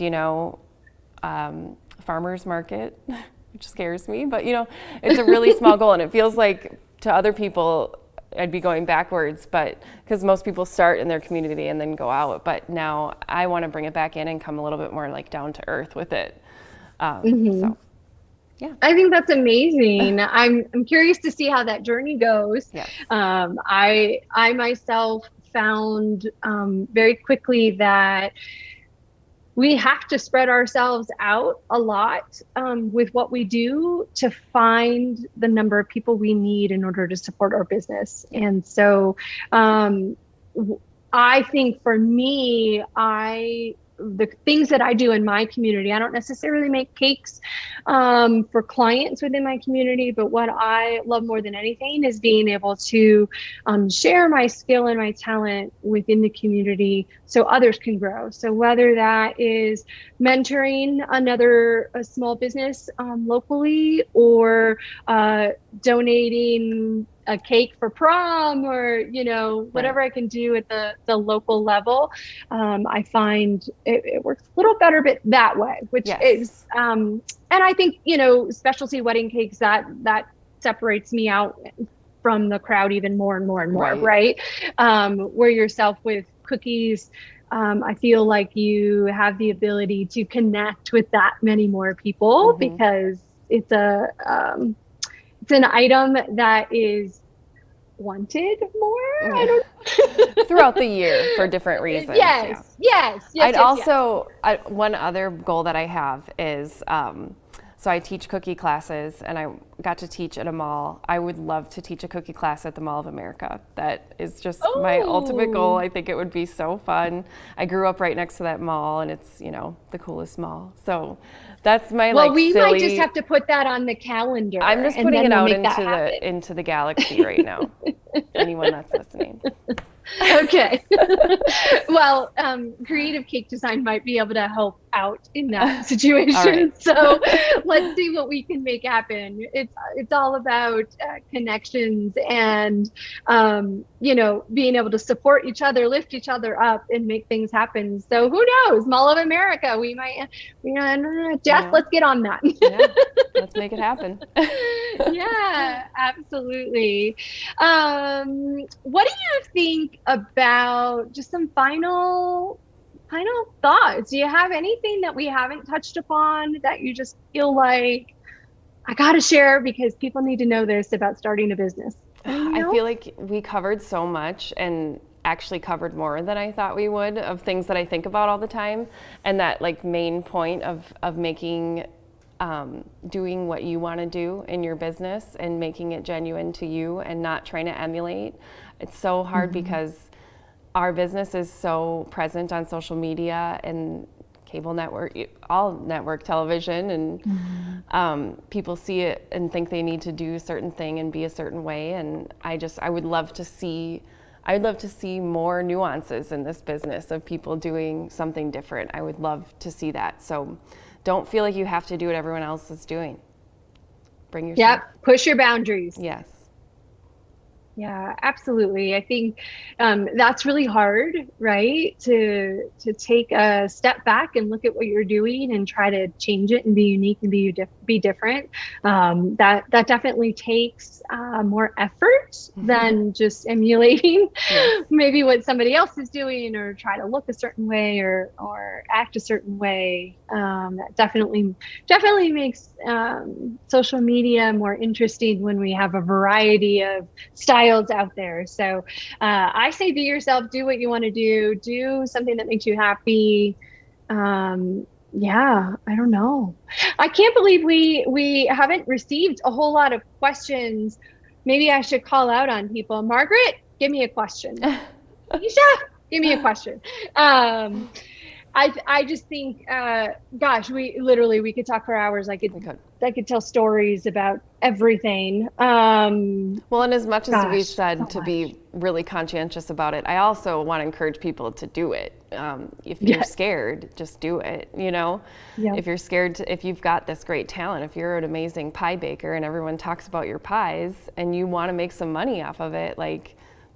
farmer's market, which scares me, but it's a really small goal, and it feels like to other people I'd be going backwards, but because most people start in their community and then go out, but now I want to bring it back in and come a little bit more like down to earth with it. So yeah, I think that's amazing. I'm curious to see how that journey goes. Yes. I myself found very quickly that we have to spread ourselves out a lot with what we do to find the number of people we need in order to support our business. And so I think for me, the things that I do in my community, I don't necessarily make cakes for clients within my community, but what I love more than anything is being able to share my skill and my talent within the community so others can grow. So whether that is mentoring a small business locally, or donating a cake for prom, or whatever I can do at the local level, I find it works a little better but that way, which is and I think specialty wedding cakes, that separates me out from the crowd even more and more and more, right? Where yourself with cookies, I feel like you have the ability to connect with that many more people because it's it's an item that is wanted more. I don't throughout the year for different reasons. Yes. I'd also, one other goal that I have is, so I teach cookie classes and I got to teach at a mall. I would love to teach a cookie class at the Mall of America. That is just my ultimate goal. I think it would be so fun. I grew up right next to that mall and it's, the coolest mall. So that's my we silly, might just have to put that on the calendar. I'm just putting it out into the galaxy right now. Anyone that's listening. Okay. Well, creative cake design might be able to help out in that situation. Right. So let's see what we can make happen. It's all about connections and, being able to support each other, lift each other up and make things happen. So who knows? Mall of America, we might, Jess, let's get on that. Yeah, let's make it happen. Yeah, absolutely. What do you think about just some final thoughts? Do you have anything that we haven't touched upon that you just feel like I got to share because people need to know this about starting a business? I feel like we covered so much and actually covered more than I thought we would of things that I think about all the time. And that main point of making, doing what you want to do in your business and making it genuine to you and not trying to emulate. It's so hard because our business is so present on social media and cable network, all network television, and people see it and think they need to do a certain thing and be a certain way. And I would love to see more nuances in this business of people doing something different. I would love to see that. So don't feel like you have to do what everyone else is doing. Bring yourself. Yep. Push your boundaries. Yes. Yeah, absolutely. I think that's really hard, right? To take a step back and look at what you're doing and try to change it and be unique and be different. That definitely takes more effort than just emulating maybe what somebody else is doing or try to look a certain way or act a certain way. That definitely makes social media more interesting when we have a variety of styles out there. So I say be yourself, do what you want to do something that makes you happy. Yeah, I don't know. I can't believe we haven't received a whole lot of questions. Maybe I should call out on people. Margaret, give me a question. Isha, give me a question. I just think, gosh, we could talk for hours. I could tell stories about everything. Well, and as much as we've said to be really conscientious about it, I also want to encourage people to do it. If you're scared, just do it. If you're scared, if you've got this great talent, if you're an amazing pie baker and everyone talks about your pies and you want to make some money off of it,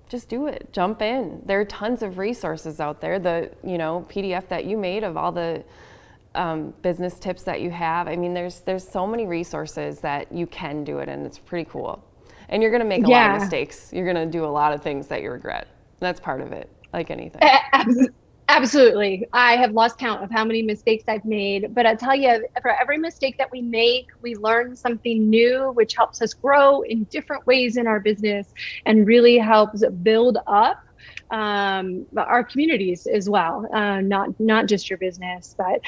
just do it. Jump in. There are tons of resources out there. The PDF that you made of all the business tips that you have. I mean, there's so many resources that you can do it, and it's pretty cool. And you're going to make a lot of mistakes. You're going to do a lot of things that you regret. That's part of it, like anything. Absolutely. I have lost count of how many mistakes I've made, but I tell you, for every mistake that we make, we learn something new, which helps us grow in different ways in our business and really helps build up our communities as well, not just your business. But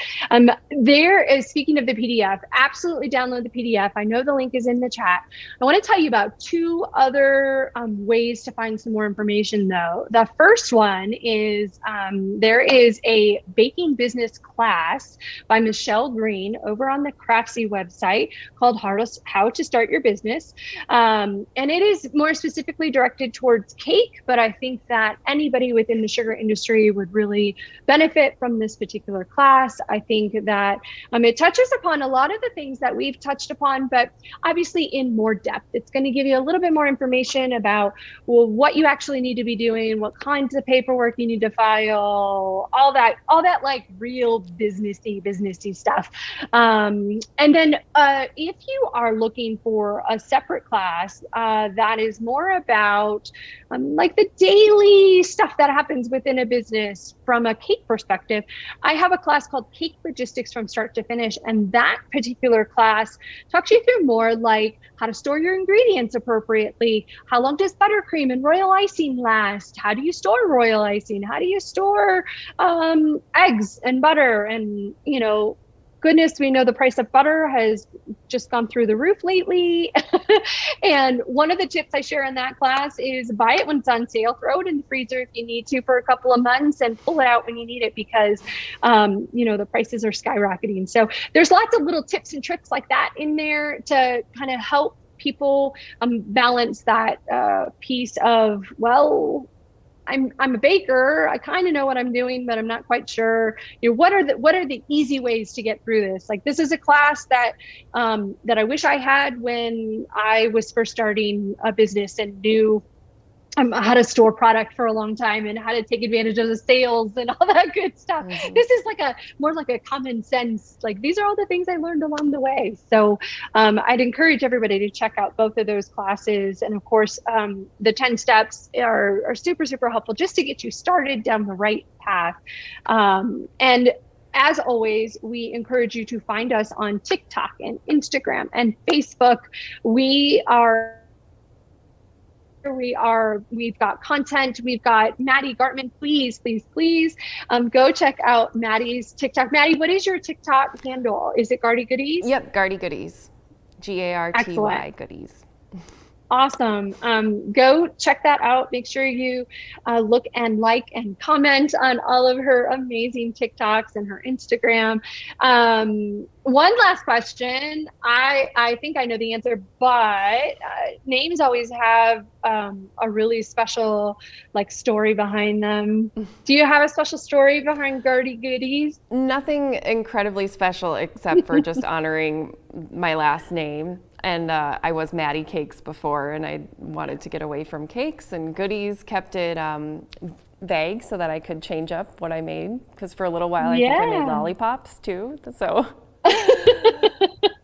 there is, speaking of the PDF, absolutely download the PDF. I know the link is in the chat. I want to tell you about two other ways to find some more information, though. The first one is there is a baking business class by Michelle Green over on the Craftsy website called How to Start Your Business. And it is more specifically directed towards cake, but I think that anybody within the sugar industry would really benefit from this particular class. I think that it touches upon a lot of the things that we've touched upon, but obviously in more depth. It's going to give you a little bit more information about what you actually need to be doing, what kinds of paperwork you need to file, all that like real businessy stuff. And then if you are looking for a separate class that is more about like the daily crazy stuff that happens within a business from a cake perspective, I have a class called Cake Logistics from Start to Finish. And that particular class talks you through more like how to store your ingredients appropriately. How long does buttercream and royal icing last? How do you store royal icing? How do you store eggs and butter? And, goodness, we know the price of butter has just gone through the roof lately. And one of the tips I share in that class is buy it when it's on sale, throw it in the freezer if you need to for a couple of months, and pull it out when you need it because, the prices are skyrocketing. So there's lots of little tips and tricks like that in there to kind of help people balance that piece of, well, I'm a baker. I kind of know what I'm doing, but I'm not quite sure. What are the easy ways to get through this? Like, this is a class that I wish I had when I was first starting a business and knew how to store product for a long time and how to take advantage of the sales and all that good stuff. Mm-hmm. This is more like a common sense, like these are all the things I learned along the way. So I'd encourage everybody to check out both of those classes. And of course, the 10 steps are super, super helpful just to get you started down the right path. And as always, we encourage you to find us on TikTok and Instagram and Facebook. We've got content. We've got Maddie Gartmann. Please go check out Maddie's TikTok. Maddie, what is your TikTok handle? Is it Garty Goodies? Yep, Garty Goodies. Garty Excellent. Goodies. Awesome. Go check that out. Make sure you look and like and comment on all of her amazing TikToks and her Instagram. One last question. I think I know the answer, but names always have a really special story behind them. Do you have a special story behind Garty Goodies? Nothing incredibly special except for just honoring my last name. And I was Maddie Cakes before, and I wanted to get away from cakes, and Goodies kept it vague so that I could change up what I made. Because for a little while, I think I made lollipops too. So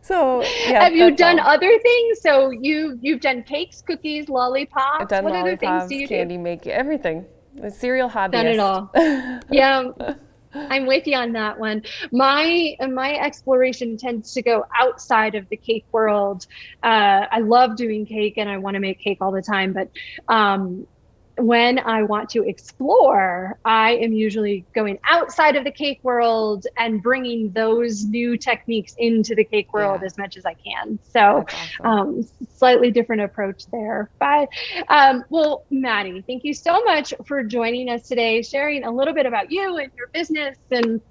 yeah. Have you done other things? So you've done cakes, cookies, lollipops. I've done what lollipops, other things do you candy making, everything. A cereal hobbyist. Done it all. Yeah. I'm with you on that one. My exploration tends to go outside of the cake world. I love doing cake and I want to make cake all the time, but when I want to explore, I am usually going outside of the cake world and bringing those new techniques into the cake world as much as I can. So awesome. Slightly different approach there. But well, Maddie, thank you so much for joining us today, sharing a little bit about you and your business. And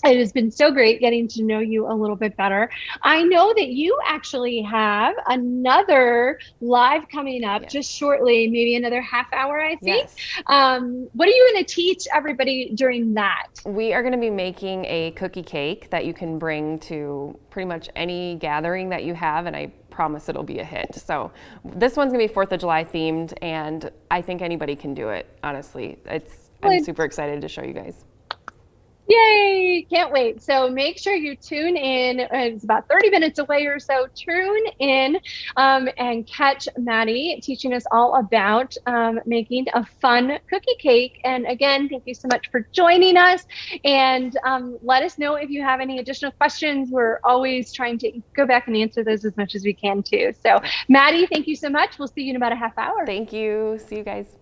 it has been so great getting to know you a little bit better. I know that you actually have another live coming up just shortly, maybe another half hour, I think. Yes. What are you going to teach everybody during that? We are going to be making a cookie cake that you can bring to pretty much any gathering that you have, and I promise it'll be a hit. So this one's going to be 4th of July themed, and I think anybody can do it, honestly. I'm super excited to show you guys. Yay! Can't wait. So make sure you tune in. It's about 30 minutes away or so. Tune in and catch Maddie teaching us all about making a fun cookie cake. And again, thank you so much for joining us. And let us know if you have any additional questions. We're always trying to go back and answer those as much as we can too. So Maddie, thank you so much. We'll see you in about a half hour. Thank you. See you guys.